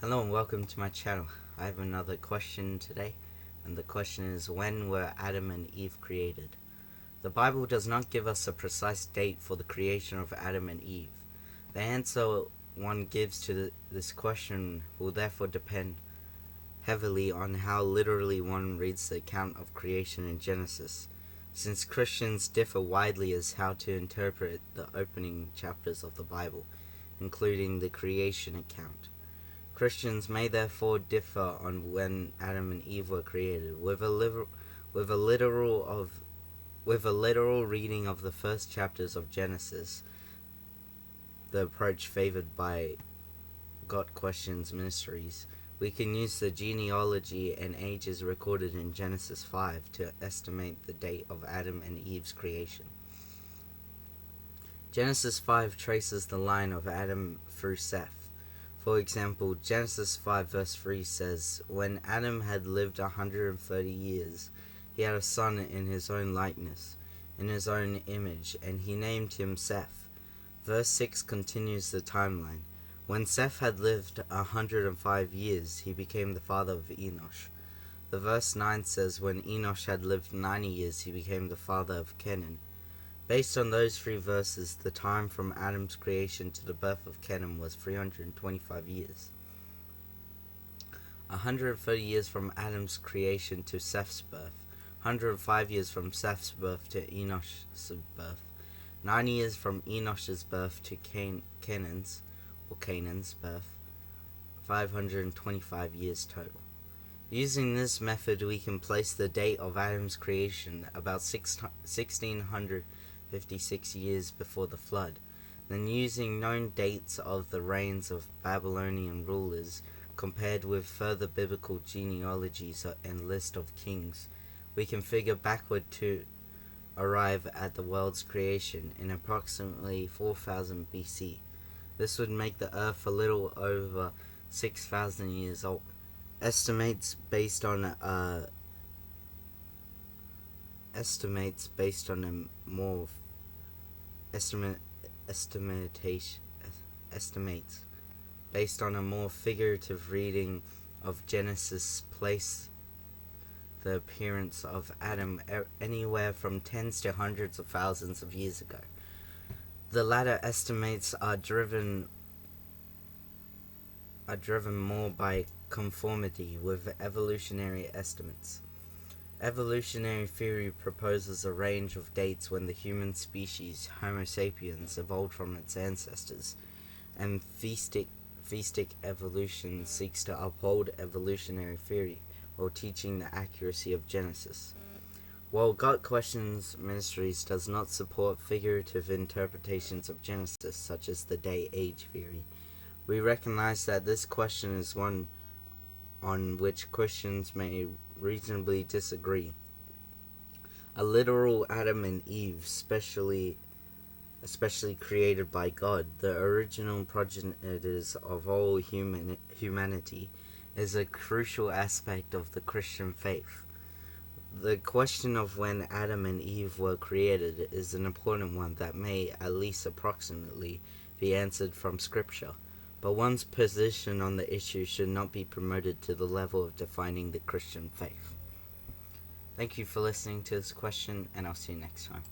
Hello and welcome to my channel. I have another question today, and the question is, when were Adam and Eve created? The Bible does not give us a precise date for the creation of Adam and Eve. The answer one gives to this question will therefore depend heavily on how literally one reads the account of creation in Genesis, since Christians differ widely as how to interpret the opening chapters of the Bible, including the creation account. Christians may therefore differ on when Adam and Eve were created. With a literal reading of the first chapters of Genesis, the approach favored by God Questions Ministries, we can use the genealogy and ages recorded in Genesis 5 to estimate the date of Adam and Eve's creation. Genesis 5 traces the line of Adam through Seth. For example, Genesis 5 verse 3 says, "When Adam had lived 130 years, he had a son in his own likeness, in his own image, and he named him Seth." Verse 6 continues the timeline. When Seth had lived 105 years, he became the father of Enosh. The verse 9 says, when Enosh had lived 90 years, he became the father of Kenan. Based on those three verses, the time from Adam's creation to the birth of Kenan was 325 years. 130 years from Adam's creation to Seth's birth, 105 years from Seth's birth to Enosh's birth, 90 years from Enosh's birth to Canan's birth, 525 years total. Using this method, we can place the date of Adam's creation about 1656 years before the flood. Then, using known dates of the reigns of Babylonian rulers, compared with further biblical genealogies and list of kings, we can figure backward to arrive at the world's creation in approximately 4000 BC. This would make the earth a little over 6,000 years old. Estimates based on a more figurative reading of Genesis place the appearance of Adam anywhere from tens to hundreds of thousands of years ago. The latter estimates are driven more by conformity with evolutionary estimates. Evolutionary theory proposes a range of dates when the human species, Homo sapiens, evolved from its ancestors, and theistic evolution seeks to uphold evolutionary theory while teaching the accuracy of Genesis. While God Questions Ministries does not support figurative interpretations of Genesis, such as the day-age theory, we recognize that this question is one on which Christians may reasonably disagree. A literal Adam and Eve, especially created by God, the original progenitors of all humanity, is a crucial aspect of the Christian faith. The question of when Adam and Eve were created is an important one that may, at least approximately, be answered from Scripture, but one's position on the issue should not be promoted to the level of defining the Christian faith. Thank you for listening to this question, and I'll see you next time.